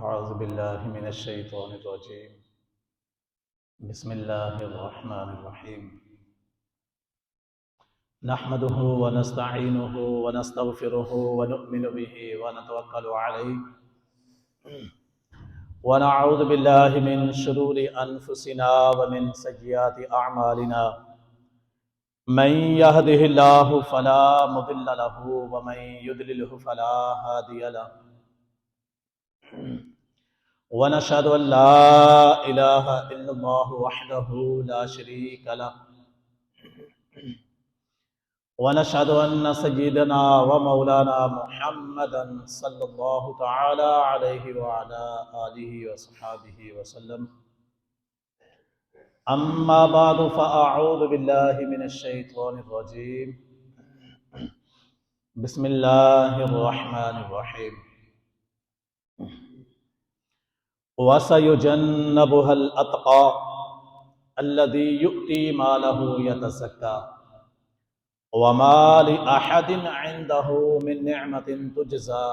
أعوذ بالله من الشيطان الرجيم. بسم الله الرحمن الرحيم. نحمده ونستعينه ونستغفره ونؤمن به ونتوكل عليه ونعوذ بالله من شرور أنفسنا ومن سيئات أعمالنا. من يهده الله فلا مضل له ومن يضلله فلا هادي له. ونشهد أن لا إله إلا الله وحده لا شريك له. ونشهد أن سيدنا ومولانا محمدا صلى الله تعالى عليه وعلى آله وصحابه وسلم. أما بعد فأعوذ بالله من الشيطان الرجيم. بسم الله الرحمن الرحيم. وسيجنبها الأتقى الذي يؤتي ماله يتزكى وما لأحد عنده من نعمة تجزى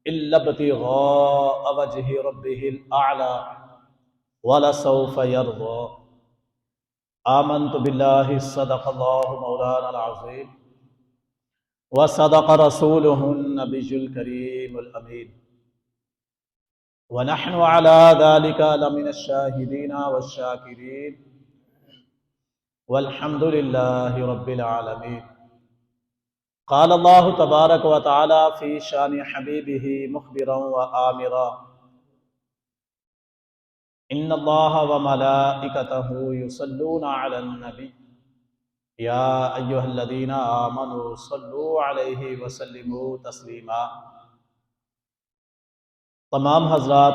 إلا ابتغاء وجه ربه الأعلى ولسوف يرضى. آمنت بالله صدق الله مولانا العظيم وصدق رسوله النبي الكريم الأمين ونحن على ذلك لمن الشاهدين والشاكرين والحمد لله رب العالمين. قال الله تبارك وتعالى في شان حبيبه مخبرا وآمرا: إن الله وملائكته يصلون على النبي يا أيها الذين آمنوا صلوا عليه وسلموا تسلیما۔ تمام حضرات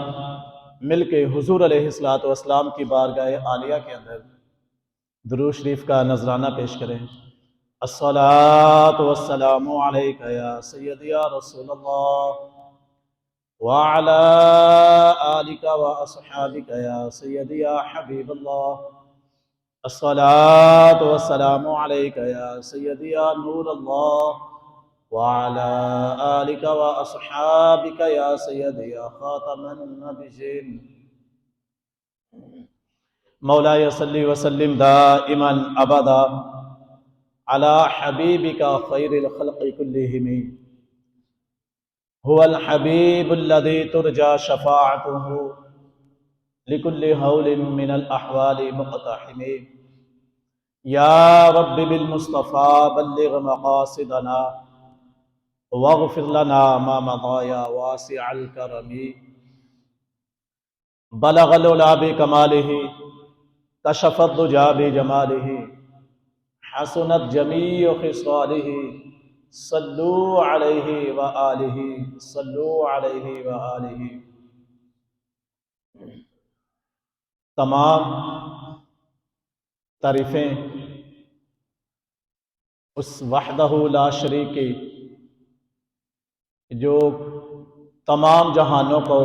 مل کے حضور علیہ الصلوۃ کی بارگاہ عالیہ کے اندر درود شریف کا نذرانہ پیش کریں۔ الصلاۃ والسلام علیک یا سیدی یا رسول اللہ وعلی آلک واصحابک یا سیدی یا حبیب اللہ۔ الصلاۃ والسلام علیک یا سیدی یا نور اللہ وعلی آلک واصحابک یا سیدی یا خاتم النبیین۔ مولاي صل وسلم دائما ابدا على حبيبك خير الخلق كلهم، هو الحبيب الذي ترجى شفاعته لكل هول من الأحوال مقتحم. يا رب بالمصطفى بلغ مقاصدنا واغفر لنا ما مضى يا واسع الكرم. بلغ العلا بكماله كشف الضجى بجماله حسنت جميع خصاله صلوا عليه وآله صلوا عليه وآله۔ تمام تعریفیں اس وحدہ لا شریک کی جو تمام جہانوں کو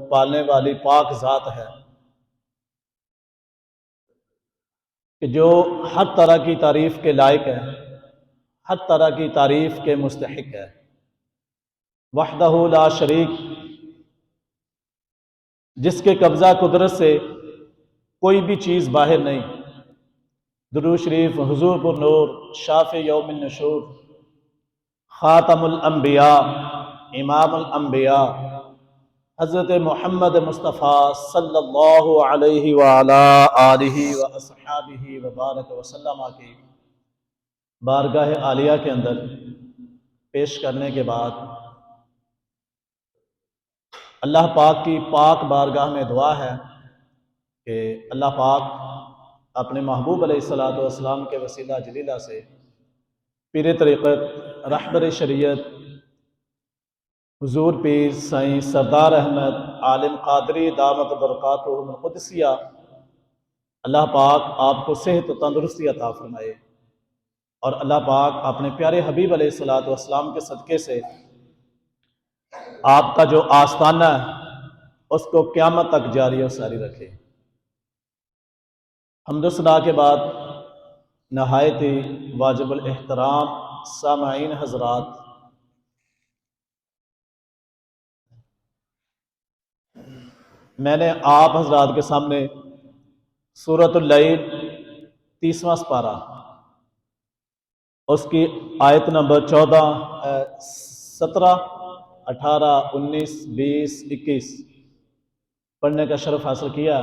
پالنے والی پاک ذات ہے، کہ جو ہر طرح کی تعریف کے لائق ہے، ہر طرح کی تعریف کے مستحق ہے۔ وحدہ لا شریک، جس کے قبضہ قدرت سے کوئی بھی چیز باہر نہیں۔ درود شریف حضور پر نور شافع یوم النشور، خاتم الانبیاء، امام الانبیاء، حضرت محمد مصطفیٰ صلی اللہ علیہ وعلا آلہ واصحابہ وبارک وسلم کی بارگاہ عالیہ کے اندر پیش کرنے کے بعد اللہ پاک کی پاک بارگاہ میں دعا ہے کہ اللہ پاک اپنے محبوب علیہ السلام کے وسیلہ جلیلہ سے پیر طریقت، رہبر شریعت حضور پیر سائیں سردار احمد عالم قادری دامت برکاتہم القدسیہ، اللہ پاک آپ کو صحت و تندرستی عطا فرمائے، اور اللہ پاک اپنے پیارے حبیب علیہ السلام کے صدقے سے آپ کا جو آستانہ ہے اس کو قیامت تک جاری و ساری رکھے۔ حمد و ثنا کے بعد نہایت ہی واجب الاحترام سامعین حضرات، میں نے آپ حضرات کے سامنے سورۃ اللیل 30واں سپارہ اس کی آیت نمبر 14 17 18 19 20 21 پڑھنے کا شرف حاصل کیا۔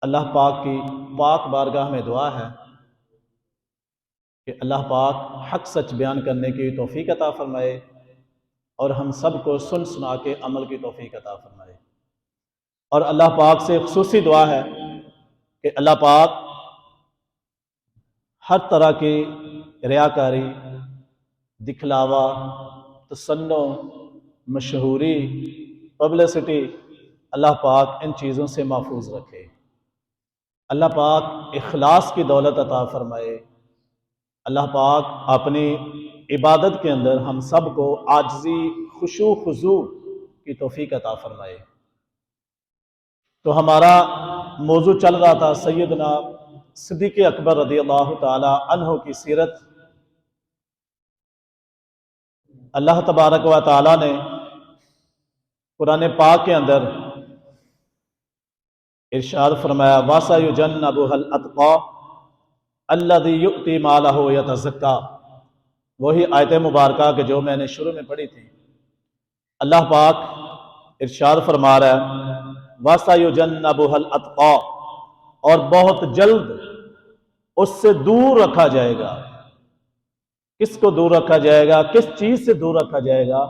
اللہ پاک کی پاک بارگاہ میں دعا ہے کہ اللہ پاک حق سچ بیان کرنے کی توفیق عطا فرمائے اور ہم سب کو سن سنا کے عمل کی توفیق عطا فرمائے۔ اور اللہ پاک سے خصوصی دعا ہے کہ اللہ پاک ہر طرح کی ریاکاری، دکھلاوا، تصنع، مشہوری، پبلسٹی، اللہ پاک ان چیزوں سے محفوظ رکھے۔ اللہ پاک اخلاص کی دولت عطا فرمائے۔ اللہ پاک اپنی عبادت کے اندر ہم سب کو عاجزی، خشوع خضوع کی توفیق عطا فرمائے۔ تو ہمارا موضوع چل رہا تھا سیدنا صدیق اکبر رضی اللہ تعالی عنہ کی سیرت۔ اللہ تبارک و تعالی نے قرآن پاک کے اندر ارشاد فرمایا وَسَيُجَنَّبُهَا الْأَتْقَى الَّذِي يُؤْتِي مَالَهُ يَتَزَكَّى، وہی آیت مبارکہ کہ جو میں نے شروع میں پڑھی تھی۔ اللہ پاک ارشاد فرما رہا ہے وَسَيُجَنَّبُهَا الْأَتْقَى، اور بہت جلد اس سے دور رکھا جائے گا۔ کس کو دور رکھا جائے گا؟ کس چیز سے دور رکھا جائے گا؟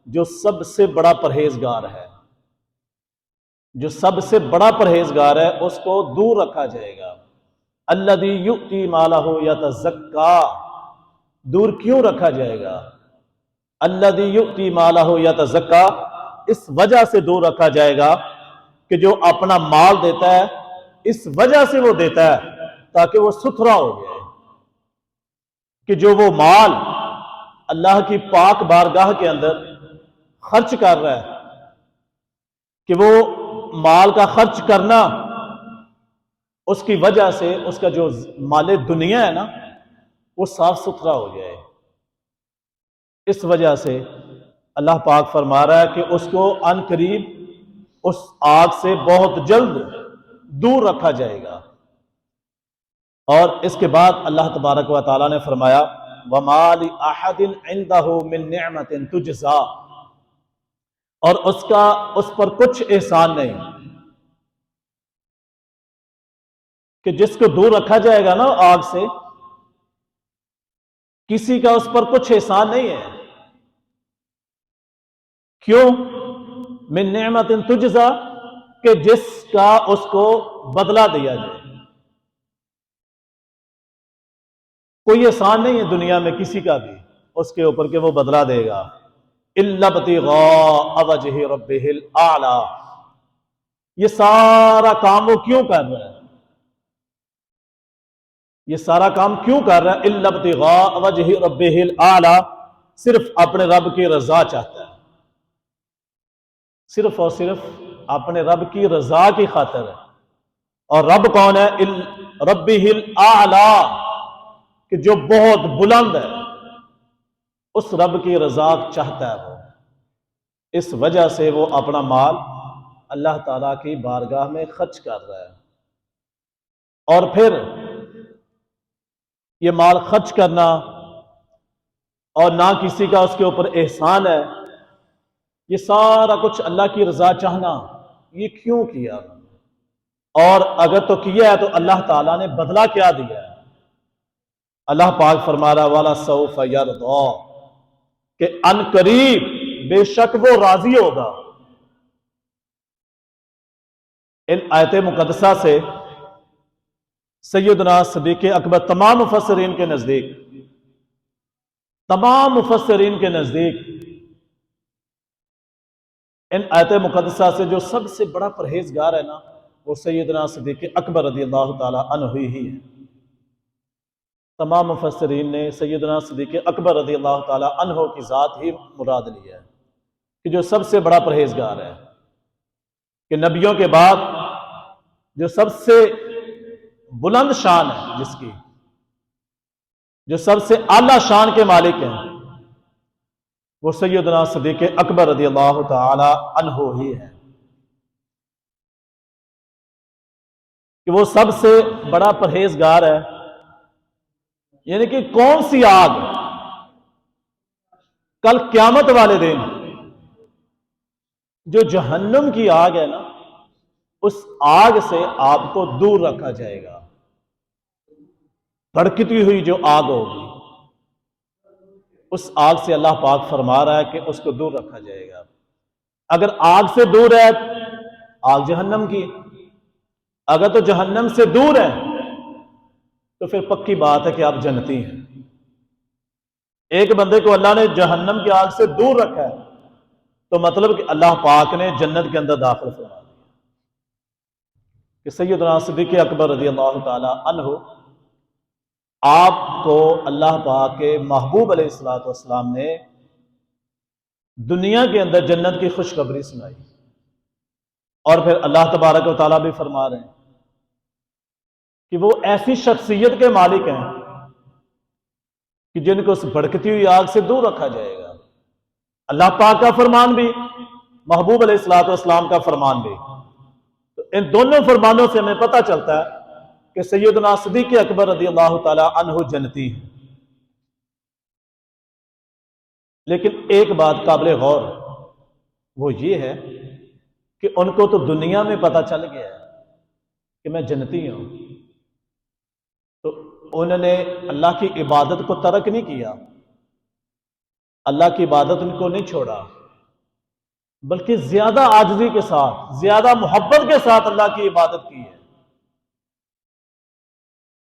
جو سب سے بڑا پرہیزگار ہے، جو سب سے بڑا پرہیزگار ہے اس کو دور رکھا جائے گا۔ الذی یؤتی مالہ یتزکا، دور کیوں رکھا جائے گا؟ الذی یؤتی مالہ یتزکا، اس وجہ سے دور رکھا جائے گا کہ جو اپنا مال دیتا ہے اس وجہ سے وہ دیتا ہے تاکہ وہ ستھرا ہو جائے، کہ جو وہ مال اللہ کی پاک بارگاہ کے اندر خرچ کر رہا ہے، کہ وہ مال کا خرچ کرنا اس کی وجہ سے اس کا جو مال دنیا ہے نا وہ صاف ستھرا ہو جائے۔ اس وجہ سے اللہ پاک فرما رہا ہے کہ اس کو ان قریب اس آگ سے بہت جلد دور رکھا جائے گا۔ اور اس کے بعد اللہ تبارک و تعالی نے فرمایا وَمَا لِأَحَدٍ عِندَهُ مِن نِعْمَةٍ تُجْزَىٰ، اور اس پر کچھ احسان نہیں، کہ جس کو دور رکھا جائے گا نا آگ سے، کسی کا اس پر کچھ احسان نہیں ہے۔ کیوں؟ من نعمت تجزا، کہ جس کا اس کو بدلہ دیا جائے۔ کوئی احسان نہیں ہے دنیا میں کسی کا بھی اس کے اوپر کہ وہ بدلہ دے گا۔ الا ابتغاء وجہ ربہ الاعلی، یہ سارا کام وہ کیوں کر رہا ہے؟ یہ سارا کام کیوں کر رہا ہے؟ الا ابتغاء وجہ ربہ الاعلی، صرف اپنے رب کی رضا چاہتا ہے، صرف اور صرف اپنے رب کی رضا کی خاطر ہے۔ اور رب کون ہے؟ ربہ الاعلی، کہ جو بہت بلند ہے، اس رب کی رضا چاہتا ہے وہ، اس وجہ سے وہ اپنا مال اللہ تعالیٰ کی بارگاہ میں خرچ کر رہا ہے۔ اور پھر یہ مال خرچ کرنا اور نہ کسی کا اس کے اوپر احسان ہے، یہ سارا کچھ اللہ کی رضا چاہنا، یہ کیوں کیا؟ اور اگر تو کیا ہے تو اللہ تعالیٰ نے بدلہ کیا دیا ہے؟ اللہ پاک فرما رہا وَلَسَوْفَ يَرْضَىٰ، کہ ان قریب بے شک وہ راضی ہوگا۔ ان آیت مقدسہ سے سیدنا صدیق اکبر تمام مفسرین کے نزدیک ان آیت مقدسہ سے جو سب سے بڑا پرہیزگار ہے نا وہ سیدنا صدیق اکبر رضی اللہ تعالی عنہ ہی ہے۔ تمام مفسرین نے سیدنا صدیق اکبر رضی اللہ تعالی عنہ کی ذات ہی مراد لیا ہے کہ جو سب سے بڑا پرہیزگار ہے، کہ نبیوں کے بعد جو سب سے بلند شان ہے، جس کی جو سب سے اعلیٰ شان کے مالک ہیں، وہ سیدنا صدیق اکبر رضی اللہ تعالی عنہ ہی ہے۔ کہ وہ سب سے بڑا پرہیزگار ہے، یعنی کہ کون سی آگ کل قیامت والے دن جو جہنم کی آگ ہے نا، اس آگ سے آپ کو دور رکھا جائے گا۔ بھڑکتی ہوئی جو آگ ہوگی، اس آگ سے اللہ پاک فرما رہا ہے کہ اس کو دور رکھا جائے گا۔ اگر آگ سے دور ہے، آگ جہنم کی، اگر تو جہنم سے دور ہے تو پھر پکی بات ہے کہ آپ جنتی ہیں۔ ایک بندے کو اللہ نے جہنم کی آگ سے دور رکھا ہے تو مطلب کہ اللہ پاک نے جنت کے اندر داخل فرما دیا۔ کہ سیدنا صدیق اکبر رضی اللہ تعالی عنہ، آپ کو اللہ پاک کے محبوب علیہ الصلوۃ والسلام نے دنیا کے اندر جنت کی خوشخبری سنائی، اور پھر اللہ تبارک و تعالیٰ بھی فرما رہے ہیں کہ وہ ایسی شخصیت کے مالک ہیں کہ جن کو اس بھڑکتی ہوئی آگ سے دور رکھا جائے گا۔ اللہ پاک کا فرمان بھی، محبوب علیہ الصلوۃ والسلام کا فرمان بھی، تو ان دونوں فرمانوں سے ہمیں پتہ چلتا ہے کہ سیدنا صدیق اکبر رضی اللہ تعالی عنہ جنتی ہیں۔ لیکن ایک بات قابل غور وہ یہ ہے کہ ان کو تو دنیا میں پتہ چل گیا ہے کہ میں جنتی ہوں، تو انہوں نے اللہ کی عبادت کو ترک نہیں کیا، اللہ کی عبادت ان کو نہیں چھوڑا، بلکہ زیادہ عاجزی کے ساتھ، زیادہ محبت کے ساتھ اللہ کی عبادت کی ہے۔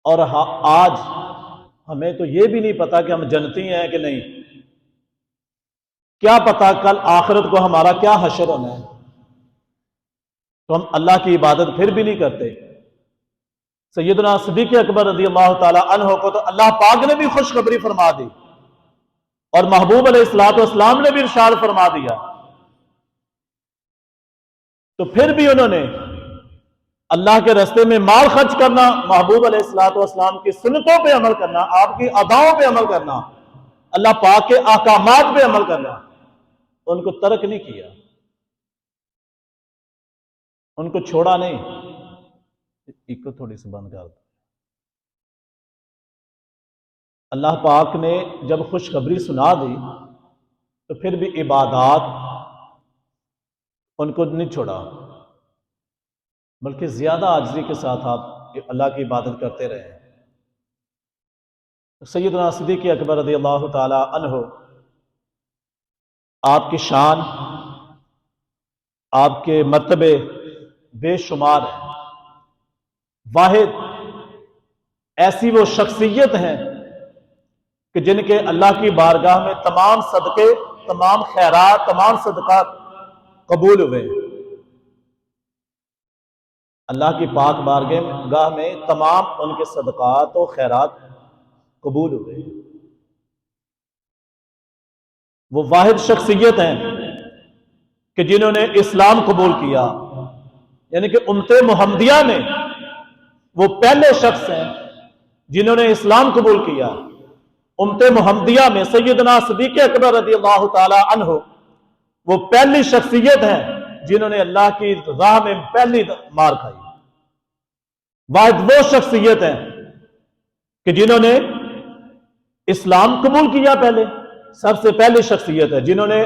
اور آج ہمیں تو یہ بھی نہیں پتا کہ ہم جنتی ہیں کہ نہیں، کیا پتا کل آخرت کو ہمارا کیا حشر ہونا ہے، تو ہم اللہ کی عبادت پھر بھی نہیں کرتے۔ سیدنا صدیق اکبر رضی اللہ تعالی عنہ کو تو اللہ پاک نے بھی خوشخبری فرما دی، اور محبوب علیہ الصلوۃ والسلام نے بھی ارشاد فرما دیا، تو پھر بھی انہوں نے اللہ کے راستے میں مال خرچ کرنا، محبوب علیہ الصلوۃ والسلام کی سنتوں پہ عمل کرنا، آپ کی اداؤں پہ عمل کرنا، اللہ پاک کے احکامات پہ عمل کرنا، ان کو ترک نہیں کیا، ان کو چھوڑا نہیں۔ ایک کو تھوڑی سی بند کر دو۔ اللہ پاک نے جب خوشخبری سنا دی تو پھر بھی عبادات ان کو نہیں چھوڑا، بلکہ زیادہ عاجزی کے ساتھ آپ اللہ کی عبادت کرتے رہے۔ سیدنا صدیق اکبر رضی اللہ تعالی عنہ، آپ کی شان، آپ کے مرتبے بے شمار ہیں۔ واحد ایسی وہ شخصیت ہیں کہ جن کے اللہ کی بارگاہ میں تمام صدقے، تمام خیرات، تمام صدقات قبول ہوئے۔ اللہ کی پاک بارگاہ میں تمام ان کے صدقات و خیرات قبول ہوئے۔ وہ واحد شخصیت ہیں کہ جنہوں نے اسلام قبول کیا، یعنی کہ امت محمدیہ میں وہ پہلے شخص ہیں جنہوں نے اسلام قبول کیا۔ امت محمدیہ میں سیدنا صدیق اکبر رضی اللہ تعالی عنہ وہ پہلی شخصیت ہیں جنہوں نے اللہ کی راہ میں پہلی مار کھائی۔ واحد وہ شخصیت ہیں کہ جنہوں نے اسلام قبول کیا، پہلے سب سے پہلی شخصیت ہے جنہوں نے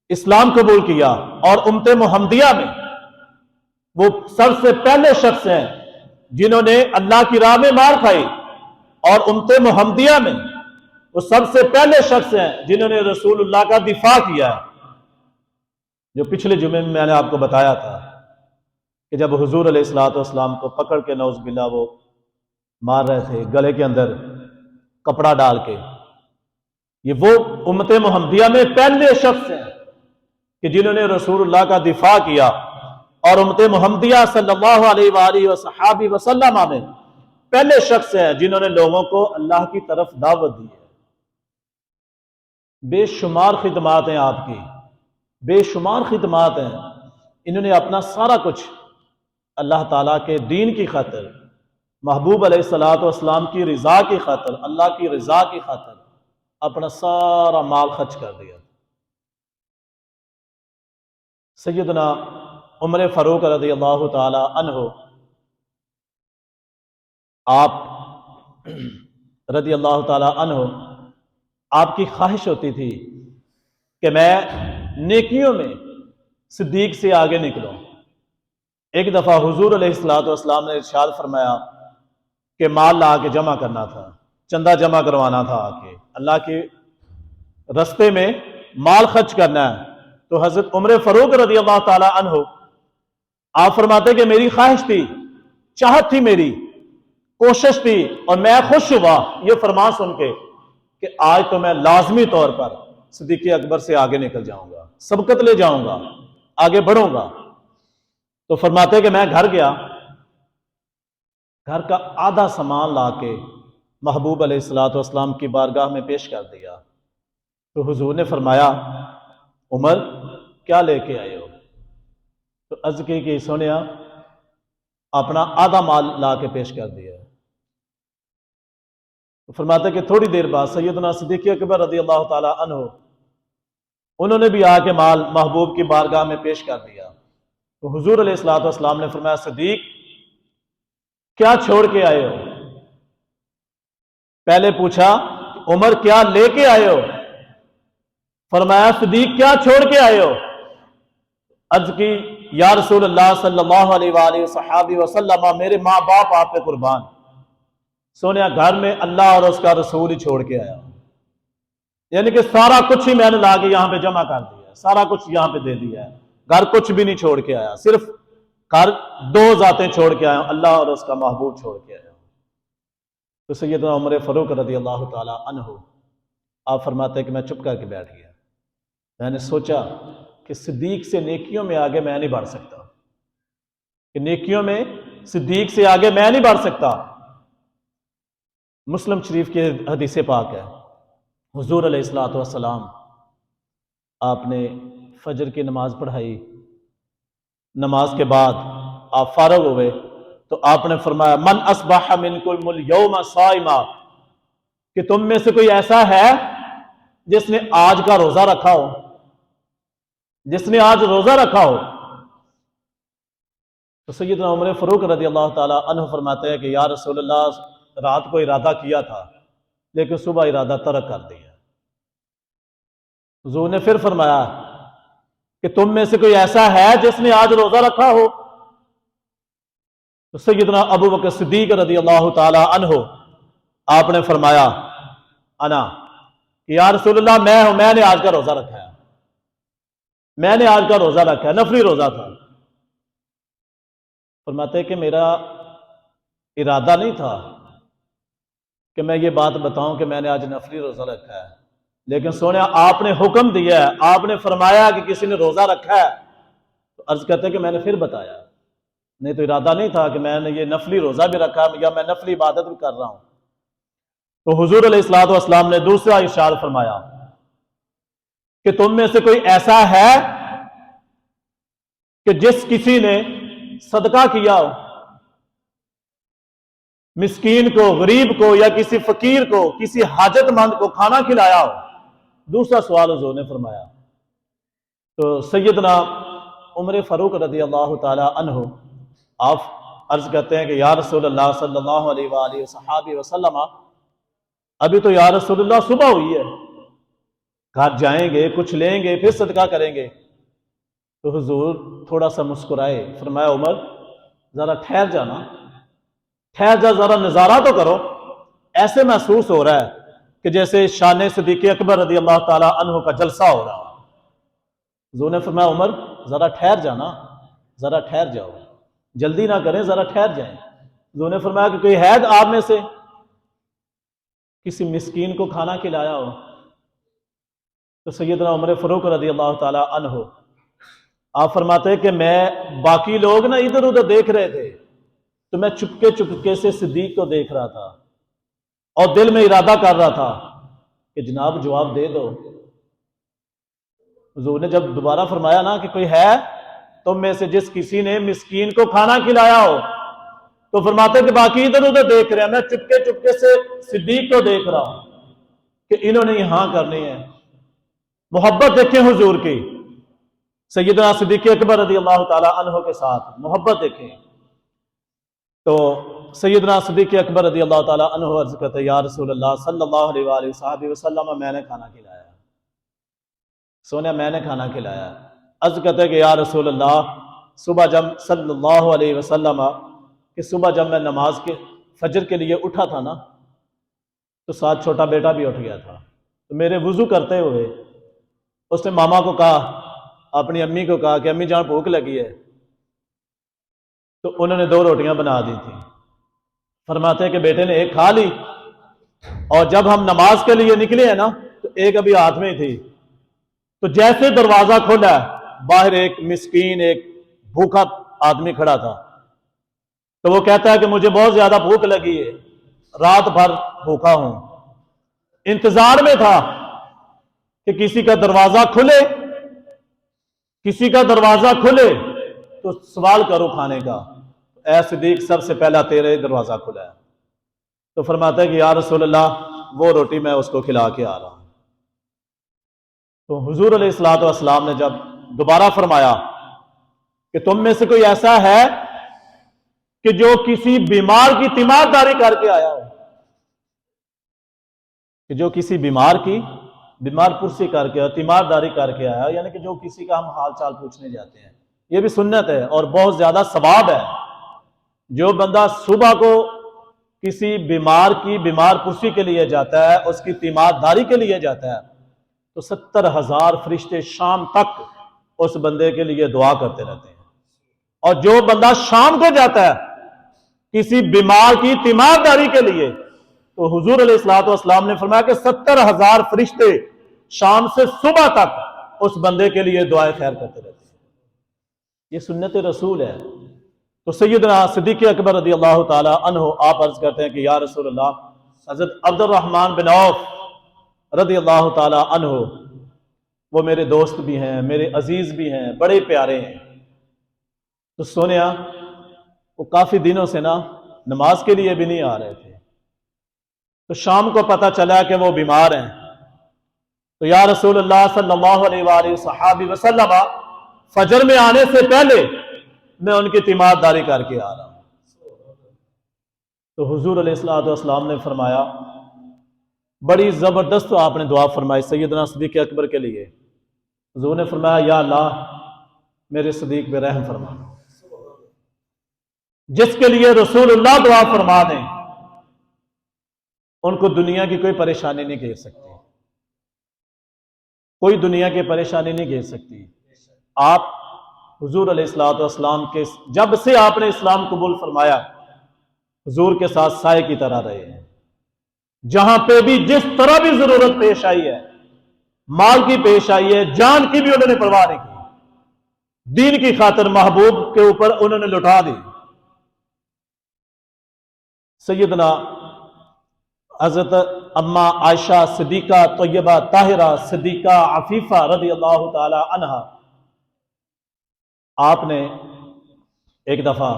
اسلام قبول کیا، اور امت محمدیہ میں وہ سب سے پہلے شخص ہیں جنہوں نے اللہ کی راہ میں مار کھائی، اور امت محمدیہ میں وہ سب سے پہلے شخص ہیں جنہوں نے رسول اللہ کا دفاع کیا ہے۔ جو پچھلے جمعے میں میں نے آپ کو بتایا تھا کہ جب حضور علیہ الصلوۃ والسلام کو پکڑ کے نعوذ باللہ وہ مار رہے تھے گلے کے اندر کپڑا ڈال کے، یہ وہ امت محمدیہ میں پہلے شخص ہیں کہ جنہوں نے رسول اللہ کا دفاع کیا، اور امت محمدیہ صلی اللہ علیہ وآلہ وصحابہ وسلم میں پہلے شخص ہیں جنہوں نے لوگوں کو اللہ کی طرف دعوت دی ہے۔ بے شمار خدمات ہیں آپ کی، بے شمار خدمات ہیں۔ انہوں نے اپنا سارا کچھ اللہ تعالیٰ کے دین کی خاطر، محبوب علیہ الصلوۃ والسلام کی رضا کی خاطر، اللہ کی رضا کی خاطر اپنا سارا مال خرچ کر دیا۔ سیدنا عمر فاروق رضی اللہ تعالی عنہ آپ رضی اللہ تعالی عنہ آپ کی خواہش ہوتی تھی کہ میں نیکیوں میں صدیق سے آگے نکلوں۔ ایک دفعہ حضور علیہ الصلوۃ والسلام نے ارشاد فرمایا کہ مال لا کے جمع کرنا تھا، چندہ جمع کروانا تھا، آ کے اللہ کے رستے میں مال خرچ کرنا ہے۔ تو حضرت عمر فاروق رضی اللہ تعالی عنہ آپ فرماتے کہ میری خواہش تھی، چاہت تھی، میری کوشش تھی، اور میں خوش ہوا یہ فرمان سن کے کہ آج تو میں لازمی طور پر صدیق اکبر سے آگے نکل جاؤں گا، سبقت لے جاؤں گا، آگے بڑھوں گا۔ تو فرماتے کہ میں گھر گیا، گھر کا آدھا سامان لا کے محبوب علیہ الصلوۃ والسلام کی بارگاہ میں پیش کر دیا۔ تو حضور نے فرمایا عمر کیا لے کے آئے ہو؟ تو عرض کی کہ سونیا اپنا آدھا مال لا کے پیش کر دیا۔ تو فرماتے کہ تھوڑی دیر بعد سیدنا صدیق اکبر رضی اللہ تعالی عنہ انہوں نے بھی آ کے مال محبوب کی بارگاہ میں پیش کر دیا۔ تو حضور علیہ الصلوۃ والسلام نے فرمایا صدیق کیا چھوڑ کے آئے ہو؟ پہلے پوچھا عمر کیا لے کے آئے ہو؟ فرمایا صدیق کیا چھوڑ کے آئے ہو؟ عرض کی یا رسول اللہ صلی اللہ علیہ وآلہ وصحابہ وسلم میرے ماں باپ آپ پہ قربان، سونیا گھر میں اللہ اور اس کا رسول ہی چھوڑ کے آیا، یعنی کہ سارا کچھ ہی میں نے لا کے یہاں پہ جمع کر دیا، سارا کچھ یہاں پہ دے دیا ہے، گھر کچھ بھی نہیں چھوڑ کے آیا، صرف گھر دو ذاتیں چھوڑ کے آیا، اللہ اور اس کا محبوب چھوڑ کے آیا۔ تو سیدنا عمر فاروق رضی اللہ تعالی عنہ آپ فرماتے ہیں کہ میں چپ کر کے بیٹھ گیا۔ میں نے سوچا کہ صدیق سے نیکیوں میں آگے میں نہیں بڑھ سکتا، کہ نیکیوں میں صدیق سے آگے میں نہیں بڑھ سکتا۔ مسلم شریف کی حدیث پاک ہے، حضور علیہ الصلوۃ والسلام آپ نے فجر کی نماز پڑھائی، نماز کے بعد آپ فارغ ہوئے تو آپ نے فرمایا من اصبح منکم اليوم صائما، کہ تم میں سے کوئی ایسا ہے جس نے آج کا روزہ رکھا ہو، جس نے آج روزہ رکھا ہو۔ تو سیدنا عمر فاروق رضی اللہ تعالی عنہ فرماتے ہیں کہ یا رسول اللہ رات کو ارادہ کیا تھا لیکن صبح ارادہ ترک کر دیا۔ حضور نے پھر فرمایا کہ تم میں سے کوئی ایسا ہے جس نے آج روزہ رکھا ہو؟ تو سیدنا ابو بکر صدیق رضی اللہ تعالی عنہ آپ نے فرمایا انا، کہ یا رسول اللہ میں ہوں، میں نے آج کا روزہ رکھا ہے، میں نے آج کا روزہ رکھا ہے، نفلی روزہ تھا۔ فرماتے کہ میرا ارادہ نہیں تھا کہ میں یہ بات بتاؤں کہ میں نے آج نفلی روزہ رکھا ہے، لیکن سونے آپ نے حکم دیا ہے، آپ نے فرمایا کہ کسی نے روزہ رکھا ہے، تو عرض کرتے کہ میں نے پھر بتایا، نہیں تو ارادہ نہیں تھا کہ میں نے یہ نفلی روزہ بھی رکھا یا میں نفلی عبادت بھی کر رہا ہوں۔ تو حضور علیہ الصلوۃ والسلام نے دوسرا ارشاد فرمایا کہ تم میں سے کوئی ایسا ہے کہ جس کسی نے صدقہ کیا ہو، مسکین کو، غریب کو، یا کسی فقیر کو، کسی حاجت مند کو کھانا کھلایا ہو۔ دوسرا سوال حضور نے فرمایا۔ تو سیدنا عمر فاروق رضی اللہ تعالی عنہ آپ عرض کرتے ہیں کہ یا رسول اللہ صلی اللہ علیہ وآلہ وصحابہ وسلم ابھی تو یا رسول اللہ صبح ہوئی ہے، گھر جائیں گے، کچھ لیں گے، پھر صدقہ کریں گے۔ تو حضور تھوڑا سا مسکرائے، فرمایا عمر ذرا ٹھہر جانا، ٹھہر جا، ذرا نظارہ تو کرو۔ ایسے محسوس ہو رہا ہے کہ جیسے شان صدیق اکبر رضی اللہ تعالی عنہ کا جلسہ ہو رہا۔ حضور نے فرمایا عمر ذرا ٹھہر جانا، ذرا ٹھہر جاؤ، جلدی نہ کریں، ذرا ٹھہر جائیں۔ حضور نے فرمایا کہ کوئی ہے آپ میں سے کسی مسکین کو کھانا کھلایا ہو؟ تو سیدنا عمر فاروق رضی اللہ تعالی عنہ آپ فرماتے ہیں کہ میں، باقی لوگ نا ادھر ادھر دیکھ رہے تھے تو میں چپکے سے صدیق کو دیکھ رہا تھا اور دل میں ارادہ کر رہا تھا کہ جناب جواب دے دو۔ حضور نے جب دوبارہ فرمایا نا کہ کوئی ہے تم میں سے جس کسی نے مسکین کو کھانا کھلایا ہو، تو فرماتے کہ باقی ادھر ادھر دیکھ رہے ہیں، میں چپکے سے صدیق کو دیکھ رہا ہوں کہ انہوں نے یہاں کرنی ہے۔ محبت دیکھیں حضور کی، سیدنا صدیق اکبر رضی اللہ تعالی عنہ کے ساتھ محبت دیکھیں۔ تو سیدنا صدیق اکبر رضی اللہ تعالیٰ عنہ عرض کرتے یا رسول اللہ صلی اللہ علیہ وآلہ وسلم میں نے کھانا کھلایا، سونے میں نے کھانا کھلایا۔ عرض کرتے کہ یا رسول اللہ صبح جب صلی اللہ علیہ وسلم کہ صبح جب میں نماز کے فجر کے لیے اٹھا تھا نا تو ساتھ چھوٹا بیٹا بھی اٹھ گیا تھا، تو میرے وضو کرتے ہوئے اس نے ماما کو کہا، اپنی امی کو کہا کہ امی جان بھوک لگی ہے، تو انہوں نے 2 روٹیاں بنا دی تھی۔ فرماتے ہیں کہ بیٹے نے ایک کھا لی، اور جب ہم نماز کے لیے نکلے ہیں نا تو ایک ابھی ہاتھ میں ہی تھی، تو جیسے دروازہ کھولا باہر ایک مسکین ایک بھوکا آدمی کھڑا تھا، تو وہ کہتا ہے کہ مجھے بہت زیادہ بھوک لگی ہے، رات بھر بھوکا ہوں، انتظار میں تھا کہ کسی کا دروازہ کھلے، کسی کا دروازہ کھلے تو سوال کرو کھانے کا، اے صدیق سب سے پہلا تیرے دروازہ کھلا ہے۔ تو فرماتا ہے کہ یا رسول اللہ وہ روٹی میں اس کو کھلا کے آ رہا ہوں۔ تو حضور علیہ الصلوۃ والسلام نے جب دوبارہ فرمایا کہ تم میں سے کوئی ایسا ہے کہ جو کسی بیمار کی تیمارداری کر کے آیا ہو، کہ جو کسی بیمار کی بیمار پرسی کر کے اور تیمارداری کر کے آیا، یعنی کہ جو کسی کا ہم حال چال پوچھنے جاتے ہیں، یہ بھی سنت ہے اور بہت زیادہ ثواب ہے۔ جو بندہ صبح کو کسی بیمار کی بیمار پرسی کے لیے جاتا ہے، اس کی تیمارداری کے لیے جاتا ہے، تو 70,000 فرشتے شام تک اس بندے کے لیے دعا کرتے رہتے ہیں۔ اور جو بندہ شام کو جاتا ہے کسی بیمار کی تیمارداری کے لیے، تو حضور علیہ الصلوۃ والسلام نے فرمایا کہ 70,000 فرشتے شام سے صبح تک اس بندے کے لیے دعائے خیر کرتے رہتے ہیں۔ یہ سنت رسول ہے۔ تو سیدنا صدیق اکبر رضی اللہ تعالی عنہ آپ عرض کرتے ہیں کہ یا رسول اللہ، حضرت عبد الرحمن بن عوف رضی اللہ تعالی عنہ وہ میرے دوست بھی ہیں، میرے عزیز بھی ہیں، بڑے پیارے ہیں۔ تو سونیا وہ کافی دنوں سے نا نماز کے لیے بھی نہیں آ رہے تھے، تو شام کو پتہ چلا کہ وہ بیمار ہیں، تو یا رسول اللہ صلی اللہ علیہ وآلہ وسلم فجر میں آنے سے پہلے میں ان کی تیمارداری کر کے آ رہا ہوں۔ تو حضور علیہ الصلوۃ والسلام نے فرمایا، بڑی زبردست آپ نے دعا فرمائی سیدنا صدیق اکبر کے لیے۔ حضور نے فرمایا یا اللہ میرے صدیق پہ رحم فرما، جس کے لیے رسول اللہ دعا فرما دیں ان کو دنیا کی کوئی پریشانی نہیں گھیر سکتی، کوئی دنیا کی پریشانی نہیں گھیر سکتی۔ آپ حضور علیہ الصلوۃ والسلام کے جب سے آپ نے اسلام قبول فرمایا حضور کے ساتھ سائے کی طرح رہے ہیں، جہاں پہ بھی جس طرح بھی ضرورت پیش آئی ہے، مال کی پیش آئی ہے، جان کی بھی انہوں نے پرواہ نہیں کی، دین کی خاطر محبوب کے اوپر انہوں نے لٹا دی۔ سیدنا حضرت اما عائشہ صدیقہ طیبہ طاہرہ صدیقہ عفیفہ رضی اللہ تعالی عنہا، آپ نے ایک دفعہ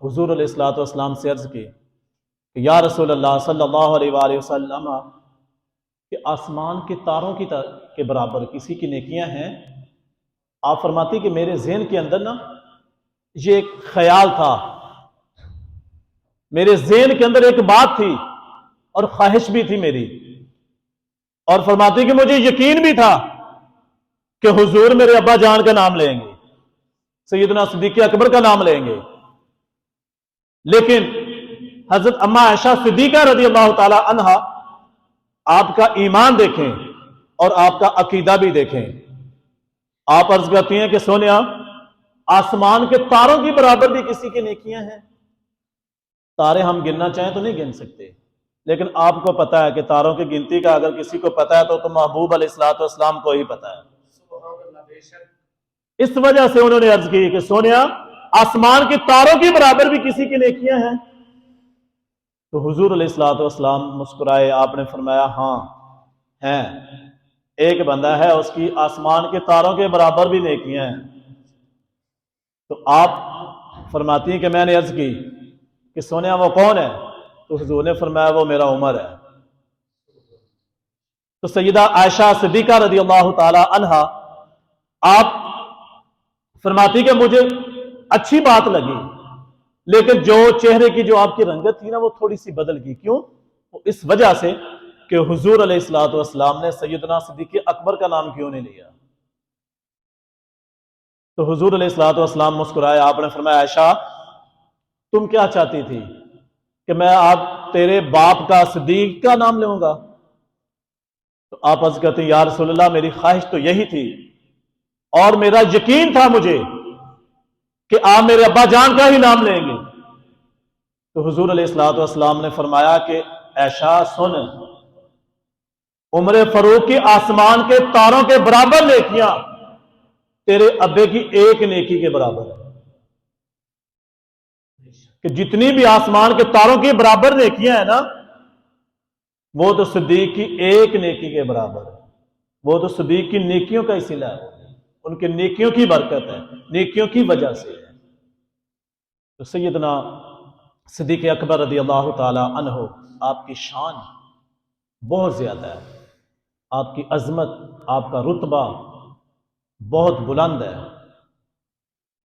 حضور علیہ الصلوۃ والسلام سے عرض کی کہ یا رسول اللہ صلی اللہ علیہ وآلہ وسلم کہ آسمان کے تاروں کے برابر کسی کی نیکیاں ہیں۔ آپ فرماتی کہ میرے ذہن کے اندر نا یہ ایک خیال تھا، میرے ذہن کے اندر ایک بات تھی اور خواہش بھی تھی میری، اور فرماتی کہ مجھے یقین بھی تھا کہ حضور میرے ابا جان کا نام لیں گے، سیدنا صدیق اکبر کا نام لیں گے، لیکن حضرت اما عائشہ صدیقہ رضی اللہ تعالی عنہا آپ کا ایمان دیکھیں اور آپ کا عقیدہ بھی دیکھیں۔ آپ عرض کرتی ہیں کہ سونیا آسمان کے تاروں کی برابر بھی کسی کی نیکیاں ہیں، تارے ہم گننا چاہیں تو نہیں گن سکتے، لیکن آپ کو پتا ہے کہ تاروں کی گنتی کا اگر کسی کو پتا ہے تو محبوب علیہ الصلوۃ والسلام کو ہی پتا ہے۔ اس وجہ سے انہوں نے عرض کی کہ سونیا آسمان کے تاروں کی برابر بھی کسی کی نیکیاں ہیں۔ تو حضور علیہ الصلوۃ والسلام مسکرائے، آپ نے فرمایا ہاں ہیں، ایک بندہ ہے اس کی آسمان کے تاروں کے برابر بھی نیکیاں ہیں۔ تو آپ فرماتی ہیں کہ میں نے عرض کی کہ سونیا وہ کون ہے؟ تو حضور نے فرمایا وہ میرا عمر ہے۔ تو سیدہ عائشہ صدیقہ رضی اللہ تعالی عنہا آپ فرماتی کہ مجھے اچھی بات لگی، لیکن جو چہرے کی جو آپ کی رنگت تھی نا وہ تھوڑی سی بدل گئی. کیوں؟ اس وجہ سے کہ حضور علیہ الصلوۃ والسلام نے سیدنا صدیق اکبر کا نام کیوں نہیں لیا. تو حضور علیہ الصلوۃ والسلام مسکرائے. آپ نے فرمایا عائشہ تم کیا چاہتی تھی کہ میں آپ تیرے باپ کا صدیق کا نام لوں گا؟ تو آپ عرض کرتے ہیں یا رسول اللہ میری خواہش تو یہی تھی اور میرا یقین تھا مجھے کہ آپ میرے ابا جان کا ہی نام لیں گے. تو حضور علیہ الصلوۃ والسلام نے فرمایا کہ عائشہ سن، عمر فاروق کی آسمان کے تاروں کے برابر نیکیاں تیرے ابے کی ایک نیکی کے برابر ہے. کہ جتنی بھی آسمان کے تاروں کی برابر نیکیاں ہیں نا وہ تو صدیق کی ایک نیکی کے برابر ہے. وہ تو صدیق کی نیکیوں کا صلہ ہے، ان کے نیکیوں کی برکت ہے، نیکیوں کی وجہ سے ہے. تو سیدنا صدیق اکبر رضی اللہ تعالی عنہ آپ کی شان بہت زیادہ ہے، آپ کی عظمت، آپ کا رتبہ بہت بلند ہے.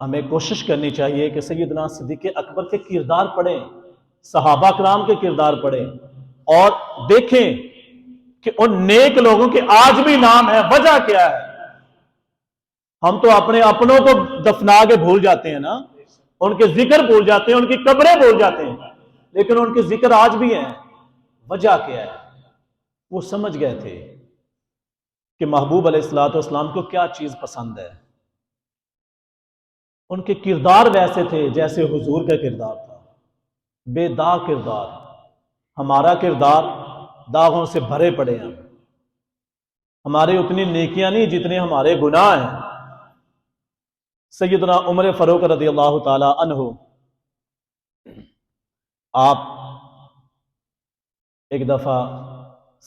ہمیں کوشش کرنی چاہیے کہ سیدنا صدیق اکبر کے کردار پڑھیں، صحابہ کرام کے کردار پڑھیں اور دیکھیں کہ ان نیک لوگوں کے آج بھی نام ہے. وجہ کیا ہے؟ ہم تو اپنے اپنوں کو دفنا کے بھول جاتے ہیں نا، ان کے ذکر بھول جاتے ہیں، ان کی قبریں بھول جاتے ہیں، لیکن ان کے ذکر آج بھی ہیں. وجہ کیا ہے؟ وہ سمجھ گئے تھے کہ محبوب علیہ الصلوۃ والسلام کو کیا چیز پسند ہے. ان کے کردار ویسے تھے جیسے حضور کا کردار تھا، بے داغ کردار. ہمارا کردار داغوں سے بھرے پڑے ہیں، ہماری اتنی نیکیاں نہیں جتنے ہمارے گناہ ہیں. سیدنا عمر فاروق رضی اللہ تعالی عنہ آپ ایک دفعہ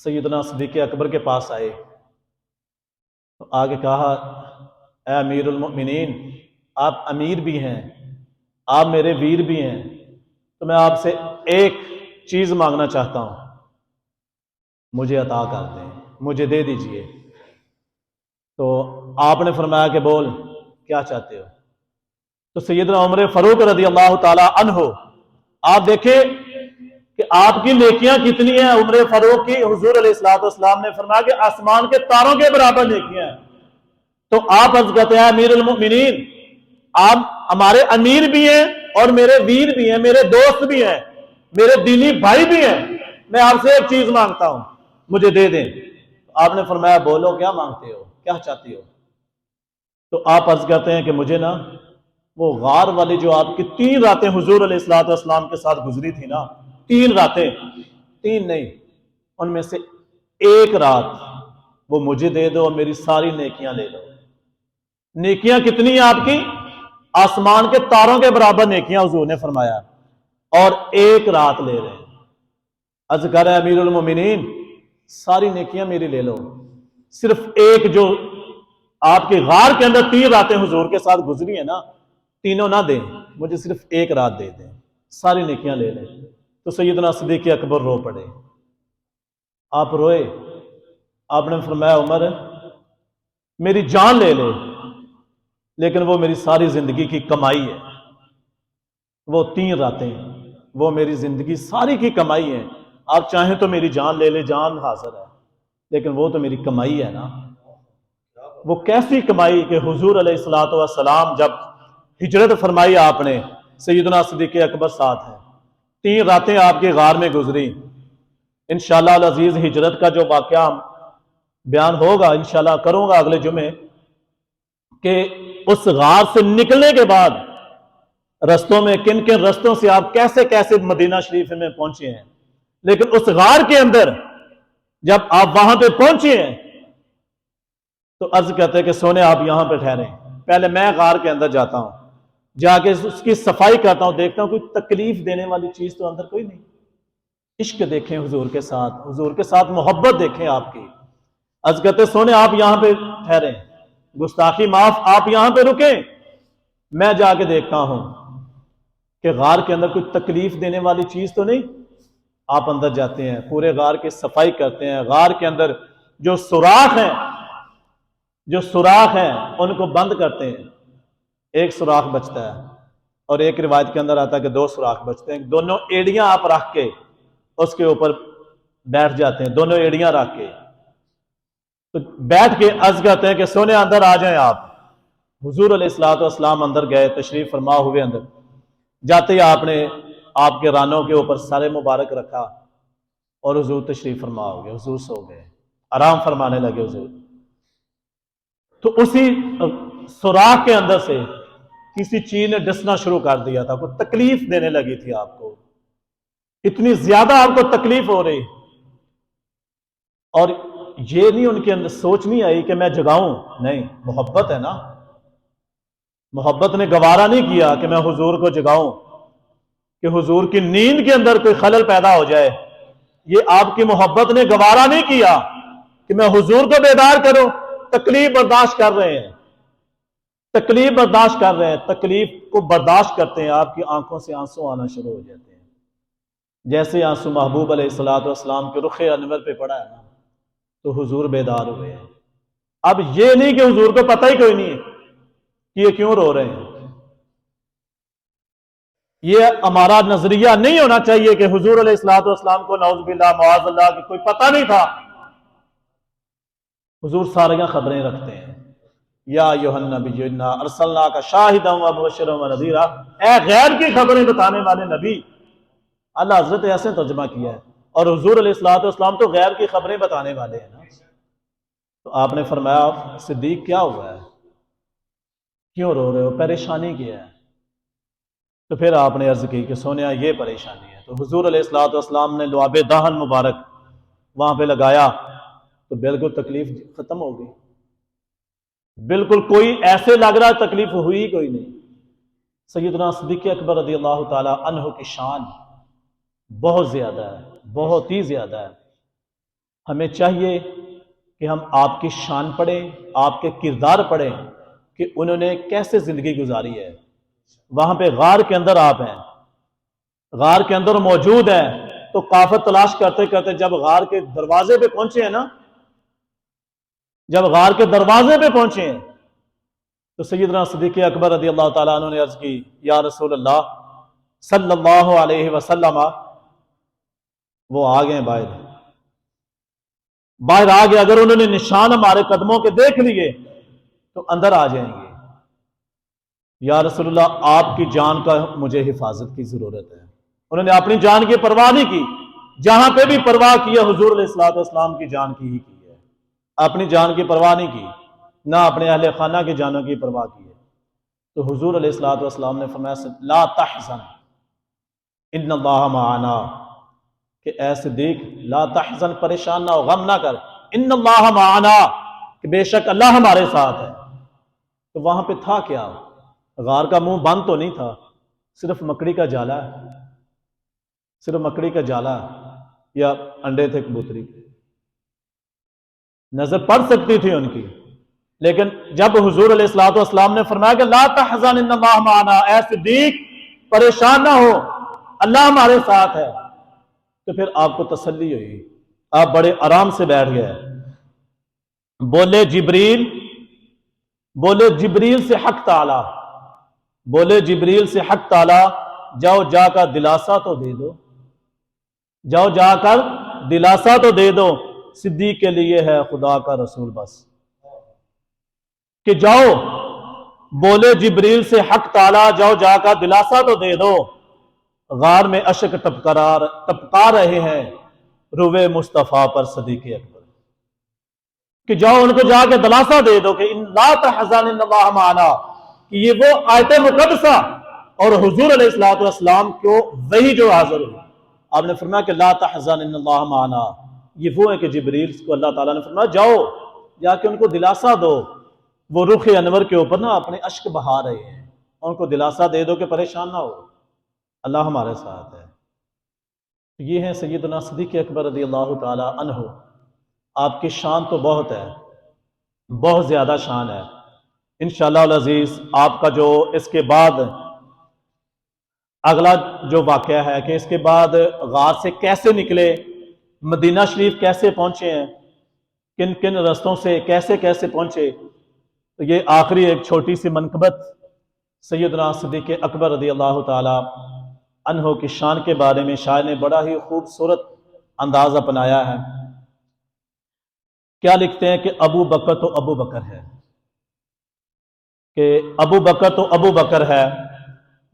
سیدنا صدیق اکبر کے پاس آئے تو آگے کہا اے امیر المؤمنین، آپ امیر بھی ہیں، آپ میرے ویر بھی ہیں، تو میں آپ سے ایک چیز مانگنا چاہتا ہوں، مجھے عطا کر دیں، مجھے دے دیجئے. تو آپ نے فرمایا کہ بول کیا چاہتے ہو؟ تو سیدنا عمر فاروق رضی اللہ تعالی عنہ آپ دیکھیں کہ آپ کی نیکیاں کتنی ہیں. عمر فاروق کی حضور علیہ الصلوۃ والسلام نے فرمایا کہ آسمان کے تاروں کے برابر نیکیاں ہیں. تو آپ عرض کرتے ہیں امیر المؤمنین، آپ ہمارے امیر بھی ہیں اور میرے ویر بھی ہیں، میرے دوست بھی ہیں، میرے دینی بھائی بھی ہیں، میں آپ سے ایک چیز مانگتا ہوں، مجھے دے دیں. آپ نے فرمایا بولو کیا مانگتے ہو، کیا چاہتی ہو؟ تو آپ عرض کرتے ہیں کہ مجھے نا وہ غار والی جو آپ کی 3 راتیں حضور علیہ الصلوۃ والسلام کے ساتھ گزری تھی نا، 3 راتیں، 3 نہیں، ان میں سے ایک رات وہ مجھے دے دو اور میری ساری نیکیاں لے لو. نیکیاں کتنی ہیں آپ کی؟ آسمان کے تاروں کے برابر نیکیاں حضور نے فرمایا، اور ایک رات لے رہے ہیں. عرض کر رہے امیر المومنین ساری نیکیاں میری لے لو، صرف ایک جو آپ کے غار کے اندر 3 راتیں حضور کے ساتھ گزری ہیں نا، تینوں نہ دیں، مجھے صرف ایک رات دے دیں، ساری نیکیاں لے لیں. تو سیدنا صدیق اکبر رو پڑے. آپ روئے. آپ نے فرمایا عمر میری جان لے لے لیکن وہ میری ساری زندگی کی کمائی ہے، وہ 3 راتیں وہ میری زندگی ساری کی کمائی ہے. آپ چاہیں تو میری جان لے لے، جان حاضر ہے، لیکن وہ تو میری کمائی ہے نا. وہ کیسی کمائی کہ حضور علیہ الصلوۃ والسلام جب ہجرت فرمائی آپ نے، سیدنا صدیق اکبر ساتھ ہیں، 3 راتیں آپ کے غار میں گزری. انشاءاللہ العزیز ہجرت کا جو واقعہ بیان ہوگا انشاءاللہ کروں گا اگلے جمعے، کہ اس غار سے نکلنے کے بعد رستوں میں کن کن رستوں سے آپ کیسے کیسے مدینہ شریف میں پہنچے ہیں. لیکن اس غار کے اندر جب آپ وہاں پہ پہنچے ہیں تو عرض کہتے ہیں کہ سونے آپ یہاں پہ ٹھہریں، پہلے میں غار کے اندر جاتا ہوں، جا کے اس کی صفائی کرتا ہوں، دیکھتا ہوں کوئی تکلیف دینے والی چیز تو اندر کوئی نہیں. عشق دیکھیں حضور کے ساتھ، حضور کے ساتھ محبت دیکھیں آپ کی. عرض کہتے سونے آپ یہاں پہ ٹھہریں، گستاخی معاف، آپ یہاں پہ رکیں، میں جا کے دیکھتا ہوں کہ غار کے اندر کوئی تکلیف دینے والی چیز تو نہیں. آپ اندر جاتے ہیں، پورے غار کی صفائی کرتے ہیں، غار کے اندر جو سوراخ ہیں ان کو بند کرتے ہیں. ایک سوراخ بچتا ہے، اور ایک روایت کے اندر آتا ہے کہ 2 سوراخ بچتے ہیں، دونوں ایڑیاں آپ رکھ کے اس کے اوپر بیٹھ جاتے ہیں، دونوں ایڑیاں رکھ کے، تو بیٹھ کے عرض کرتے ہیں کہ سونے اندر آ جائیں آپ۔ حضور علیہ الصلوۃ والسلام اندر گئے، تشریف فرما ہوئے اندر، جاتے ہی آپ نے آپ کے رانوں کے اوپر سر مبارک رکھا اور حضور تشریف فرما ہو گئے، حضور سو گئے، آرام فرمانے لگے حضور۔ تو اسی سوراخ کے اندر سے کسی چیز نے ڈسنا شروع کر دیا تھا، کوئی تکلیف دینے لگی تھی آپ کو، اتنی زیادہ آپ کو تکلیف ہو رہی، اور یہ نہیں ان کے اندر سوچ نہیں آئی کہ میں جگاؤں، نہیں، محبت ہے نا، محبت نے گوارا نہیں کیا کہ میں حضور کو جگاؤں، کہ حضور کی نیند کے اندر کوئی خلل پیدا ہو جائے، یہ آپ کی محبت نے گوارا نہیں کیا کہ میں حضور کو بیدار کروں۔ تکلیف برداشت کر رہے ہیں، تکلیف برداشت کر رہے ہیں، تکلیف کو برداشت کرتے ہیں، آپ کی آنکھوں سے آنسو آنا شروع ہو جاتے ہیں، جیسے آنسو محبوب علیہ الصلوۃ والسلام کے رخ انور پہ پڑا ہے نا، تو حضور بیدار ہوئے ہیں۔ اب یہ نہیں کہ حضور کو پتہ ہی کوئی نہیں ہے کہ یہ کیوں رو رہے ہیں، یہ ہمارا نظریہ نہیں ہونا چاہیے کہ حضور علیہ الصلوۃ والسلام کو نعوذ باللہ معاذ اللہ کہ کوئی پتہ نہیں تھا۔ حضور ساریاں خبریں رکھتے ہیں، یا ایھا النبی انا ارسلناک شاہدا ومبشرا ونذیرا، اے غیر کی خبریں بتانے والے نبی، اللہ حضرت ایسے ترجمہ کیا ہے، اور حضور علیہ الصلوۃ والسلام تو غیر کی خبریں بتانے والے ہیں نا۔ تو آپ نے فرمایا صدیق کیا ہوا ہے، کیوں رو رہے ہو، پریشانی کیا ہے؟ تو پھر آپ نے عرض کی کہ سونیا یہ پریشانی ہے، تو حضور علیہ الصلوۃ والسلام نے لعاب دہن مبارک وہاں پہ لگایا، تو بالکل تکلیف ختم ہو گئی، بالکل کوئی ایسے لگ رہا تکلیف ہوئی کوئی نہیں۔ سیدنا صدیق اکبر رضی اللہ تعالی عنہ کی شان بہت زیادہ ہے، بہت ہی زیادہ ہے۔ ہمیں چاہیے کہ ہم آپ کی شان پڑھیں، آپ کے کردار پڑھیں کہ انہوں نے کیسے زندگی گزاری ہے۔ وہاں پہ غار کے اندر آپ ہیں، غار کے اندر موجود ہیں، تو کافر تلاش کرتے کرتے جب غار کے دروازے پہ پہنچے ہیں نا، جب غار کے دروازے پہ پہنچے ہیں تو سیدنا صدیق اکبر رضی اللہ تعالیٰ عنہ نے عرض کی، یا رسول اللہ صلی اللہ علیہ وسلم، وہ آ گئے باہر آ گئے، اگر انہوں نے نشان ہمارے قدموں کے دیکھ لیے تو اندر آ جائیں گے۔ یا رسول اللہ آپ کی جان کا مجھے حفاظت کی ضرورت ہے۔ انہوں نے اپنی جان کی پرواہ نہیں کی، جہاں پہ بھی پرواہ کی ہے حضور علیہ الصلوۃ والسلام کی جان کی ہی کی ہے، اپنی جان کی پرواہ نہیں کی، نہ اپنے اہل خانہ کی جانوں کی پرواہ کی ہے۔ تو حضور علیہ الصلوۃ والسلام نے فرمایا لا تحزن ان اللہ معنا، کہ اے صدیق لا تحزن، پریشان نہ ہو، غم نہ کر، ان اللہ معنا، کہ بے شک اللہ ہمارے ساتھ ہے۔ تو وہاں پہ تھا کیا؟ غار کا منہ بند تو نہیں تھا، صرف مکڑی کا جالا ہے، صرف مکڑی کا جالا یا انڈے تھے کبوتری کے، نظر پڑ سکتی تھی ان کی، لیکن جب حضور علیہ الصلوۃ والسلام نے فرمایا کہ لا تحزن ان اللہ معنا، اے صدیق پریشان نہ ہو، اللہ ہمارے ساتھ ہے، تو پھر آپ کو تسلی ہوئی، آپ بڑے آرام سے بیٹھ گئے۔ بولے جبریل سے حق تعالی، بولے جبریل سے حق تعالی، جاؤ جا کر دلاسا تو دے دو، جاؤ جا کر دلاسا تو دے دو، صدیق کے لیے ہے خدا کا رسول بس، کہ جاؤ بولے جبریل سے حق تعالی، جاؤ جا کر دلاسا تو دے دو، غار میں اشک ٹپکا رہے ہیں روے مصطفیٰ پر صدیق اکبر، کہ جاؤ ان کو جا کے دلاسا دے دو کہ لا تحزن ان اللہ معنا، کہ یہ وہ آیت مقدسہ اور حضور علیہ الصلوۃ والسلام کو وہی جو حاضر ہوئی، آپ نے فرمایا کہ لا تحزن ان اللہ معنا، یہ وہ ہے کہ جبریل کو اللہ تعالیٰ نے فرمایا جاؤ جا کے ان کو دلاسا دو، وہ رخ انور کے اوپر نا اپنے اشک بہا رہے ہیں، ان کو دلاسا دے دو کہ پریشان نہ ہو، اللہ ہمارے ساتھ ہے۔ یہ ہے سیدنا صدیق اکبر رضی اللہ تعالی عنہ، آپ کی شان تو بہت ہے، بہت زیادہ شان ہے۔ انشاءاللہ العزیز آپ کا جو اس کے بعد اگلا جو واقعہ ہے کہ اس کے بعد غار سے کیسے نکلے، مدینہ شریف کیسے پہنچے ہیں، کن کن رستوں سے کیسے کیسے پہنچے، تو یہ آخری ایک چھوٹی سی منقبت سیدنا صدیق اکبر رضی اللہ تعالی عنہ کی شان کے بارے میں شاعر نے بڑا ہی خوبصورت انداز اپنایا ہے۔ کیا لکھتے ہیں کہ ابو بکر تو ابو بکر ہے، کہ ابو بکر تو ابو بکر ہے،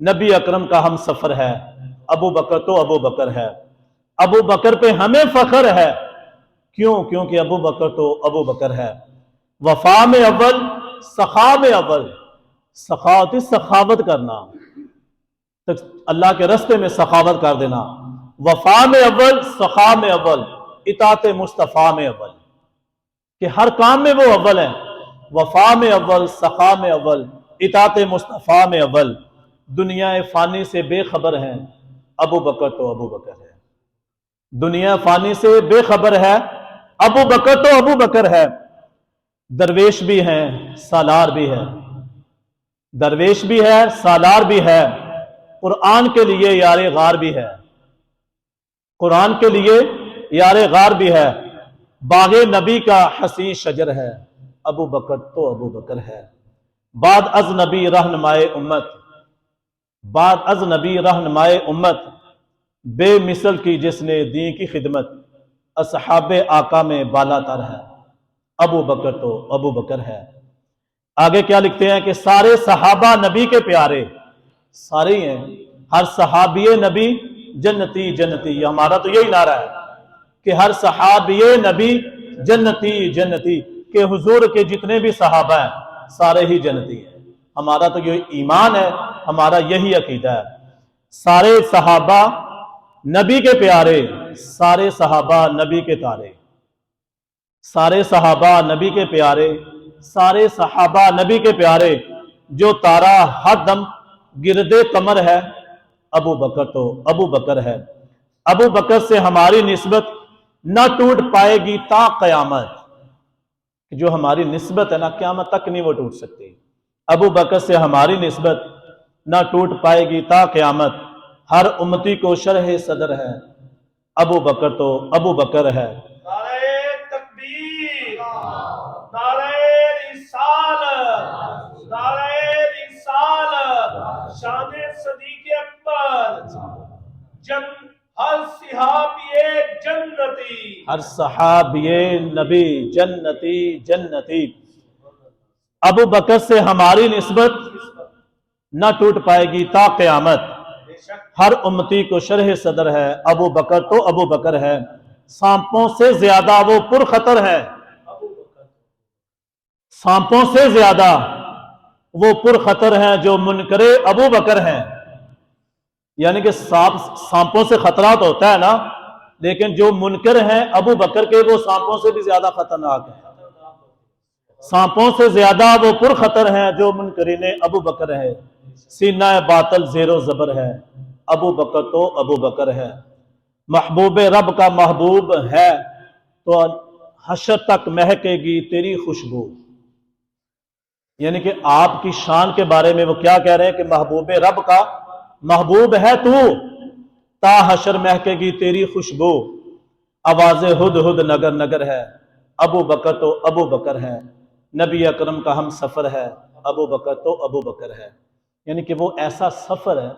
نبی اکرم کا ہم سفر ہے، ابو بکر تو ابو بکر ہے، ابو بکر پہ ہمیں فخر ہے، کیوں؟ کیونکہ ابو بکر تو ابو بکر ہے۔ وفا میں اول، سخا میں اول، سخاوت سخاوت کرنا، اللہ کے رستے میں سخاوت کر دینا، وفا میں اول، سخا میں اول، اطاعت مصطفیٰ میں اول، کہ ہر کام میں وہ اول ہیں، وفا میں اول، سخا میں اول، اطاعت مصطفیٰ میں اول، دنیا فانی سے بے خبر ہیں، ابو بکر تو ابو بکر ہے۔ دنیا فانی سے بے خبر ہے، ابو بکر تو ابو بکر ہے۔ درویش بھی ہیں، سالار بھی ہے، درویش بھی ہے، سالار بھی ہے، قرآن کے لیے یار غار بھی ہے، قرآن کے لیے یار غار بھی ہے، باغ نبی کا حسین شجر ہے، ابو بکر تو ابو بکر ہے۔ بعد از نبی رہنمائے امت، بعد از نبی رہنمائے امت، بے مثل کی جس نے دین کی خدمت، اصحاب آقا میں بالا تر ہے، ابو بکر تو ابو بکر ہے۔ آگے کیا لکھتے ہیں کہ سارے صحابہ نبی کے پیارے، سارے ہی ہیں، ہر صحابی نبی جنتی جنتی، یہ ہمارا تو یہی نعرہ ہے کہ ہر صحابی نبی جنتی جنتی، کہ حضور کے جتنے بھی صحابہ ہیں سارے ہی جنتی ہیں۔ ہمارا تو یہ ایمان ہے، ہمارا یہی عقیدہ ہے۔ سارے صحابہ نبی کے پیارے، سارے صحابہ نبی کے تارے، سارے صحابہ نبی کے پیارے، سارے صحابہ نبی کے پیارے، جو تارا ہر دم گرد قمر ہے، ابو بکر تو ابو بکر ہے۔ ابو بکر سے ہماری نسبت نہ ٹوٹ پائے گی تا قیامت، جو ہماری نسبت ہے نا قیامت تک نہیں وہ ٹوٹ سکتی۔ ابو بکر سے ہماری نسبت نہ ٹوٹ پائے گی تا قیامت، ہر امتی کو شرح صدر ہے، ابو بکر تو ابو بکر ہے۔ نعرہ تکبیر، نعرہ رسالت، نعرہ رسالت، شان صدیق اکبر، ہر صحابی جنتی، ہر صحابی نبی جنتی جنتی۔ ابو بکر سے ہماری نسبت نہ ٹوٹ پائے گی تا قیامت، ہر امتی کو شرح صدر ہے، ابو بکر تو ابو بکر ہے۔ سانپوں سے زیادہ وہ پر خطر ہے، سانپوں سے زیادہ وہ پر خطر ہیں جو منکر ابو بکر ہیں۔ یعنی کہ سانپوں سے خطرات ہوتا ہے نا، لیکن جو منکر ہیں ابو بکر کے، وہ سانپوں سے بھی زیادہ خطرناک ہیں۔ سانپوں سے زیادہ وہ پر خطر ہیں جو منکرین ابو بکر ہے، سینہ باطل زیر و زبر ہے، ابو بکر تو ابو بکر ہے۔ محبوب رب کا محبوب ہے تو حشر تک مہکے گی تیری خوشبو۔ یعنی کہ آپ کی شان کے بارے میں وہ کیا کہہ رہے ہیں کہ محبوب رب کا محبوب ہے تو، تا حشر مہکے گی تیری خوشبو، آواز ہد ہد نگر نگر ہے، ابو بکر تو ابو بکر ہے، نبی اکرم کا ہم سفر ہے، ابو بکر تو ابو بکر ہے۔ یعنی کہ وہ ایسا سفر ہے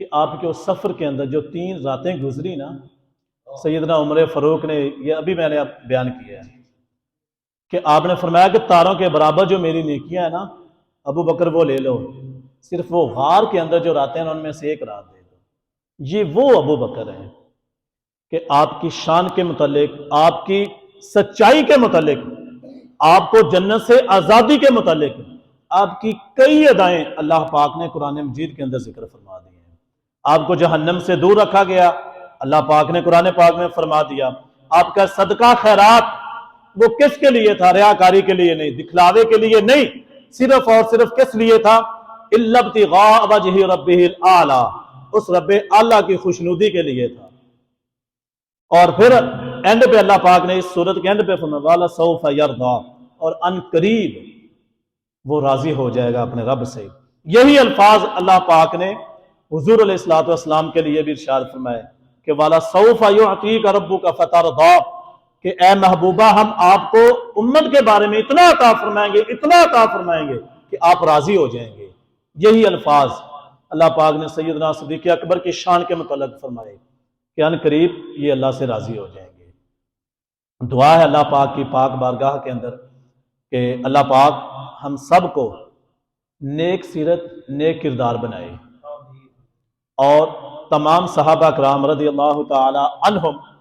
کہ آپ کے اس سفر کے اندر جو 3 راتیں گزری نا، سیدنا عمر فاروق نے یہ ابھی میں نے بیان کیا ہے کہ آپ نے فرمایا کہ تاروں کے برابر جو میری نیکیاں ہیں نا ابو بکر وہ لے لو، صرف وہ غار کے اندر جو راتیں ہیں ان میں سے ایک رات دے دو۔ یہ وہ ابو بکر ہیں کہ آپ کی شان کے متعلق، آپ کی سچائی کے متعلق، آپ کو جنت سے آزادی کے متعلق آپ کی کئی ادائیں اللہ پاک نے قرآن مجید کے اندر ذکر فرما دی ہیں۔ آپ کو جہنم سے دور رکھا گیا، اللہ پاک نے قرآن پاک میں فرما دیا۔ آپ کا صدقہ خیرات وہ کس کے لیے تھا؟ ریاکاری کے لیے نہیں، دکھلاوے کے لیے نہیں، صرف اور صرف کس لیے تھا؟ الا ابتغاء وجہ ربہ الاعلی، اس رب اعلیٰ کی خوشنودی کے لیے تھا۔ اور پھر اینڈ پہ اللہ پاک نے اس سورت کے اینڈ پہ فرمایا وَلَسَوْفَ يَرْضَىٰ، اور ان قریب وہ راضی ہو جائے گا اپنے رب سے۔ یہی الفاظ اللہ پاک نے حضور علیہ الصلوۃ والسلام کے لیے بھی ارشاد فرمائے کہ وَلَسَوْفَ يُعْطِيكَ رَبُّكَ فَتَرْضَىٰ، کہ اے محبوبہ ہم آپ کو امت کے بارے میں اتنا عطا فرمائیں گے، اتنا عطا فرمائیں گے کہ آپ راضی ہو جائیں گے۔ یہی الفاظ اللہ پاک نے سیدنا صدیق اکبر کی شان کے متعلق فرمائے کہ ان قریب یہ اللہ سے راضی ہو جائیں گے۔ دعا ہے اللہ پاک کی پاک بارگاہ کے اندر کہ اللہ پاک ہم سب کو نیک سیرت نیک کردار بنائے، اور تمام صحابہ کرام رضی اللہ تعالی عنہم